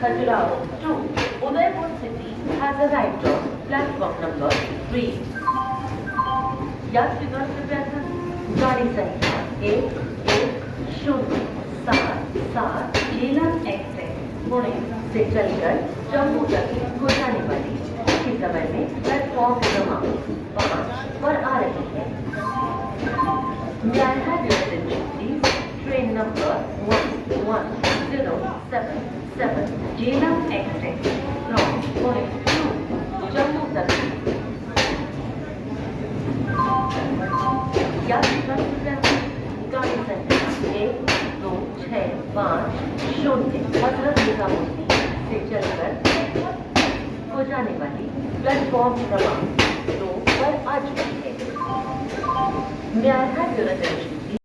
Khajuraho 2, Udaipur city has arrived on platform number 3. यात्रीगण कृपया ध्यान दें। गाड़ी संख्या 1107 झेलम एक्सप्रेस पुणे से चलकर जम्मू तक को जाने वाली इसी समय में प्लेटफॉर्म क्रमांक 5 पर आ रही है। May I have your attention please? Train number 1107 Jhelum express from Pune to Jammu तक यात्रीगण कृपया गाड़ी संख्या 1265 हजरत निजामुद्दीन से चलकर को जाने वाली प्लेटफॉर्म क्रमांक 2 पर आ चुकी है। May I have your attention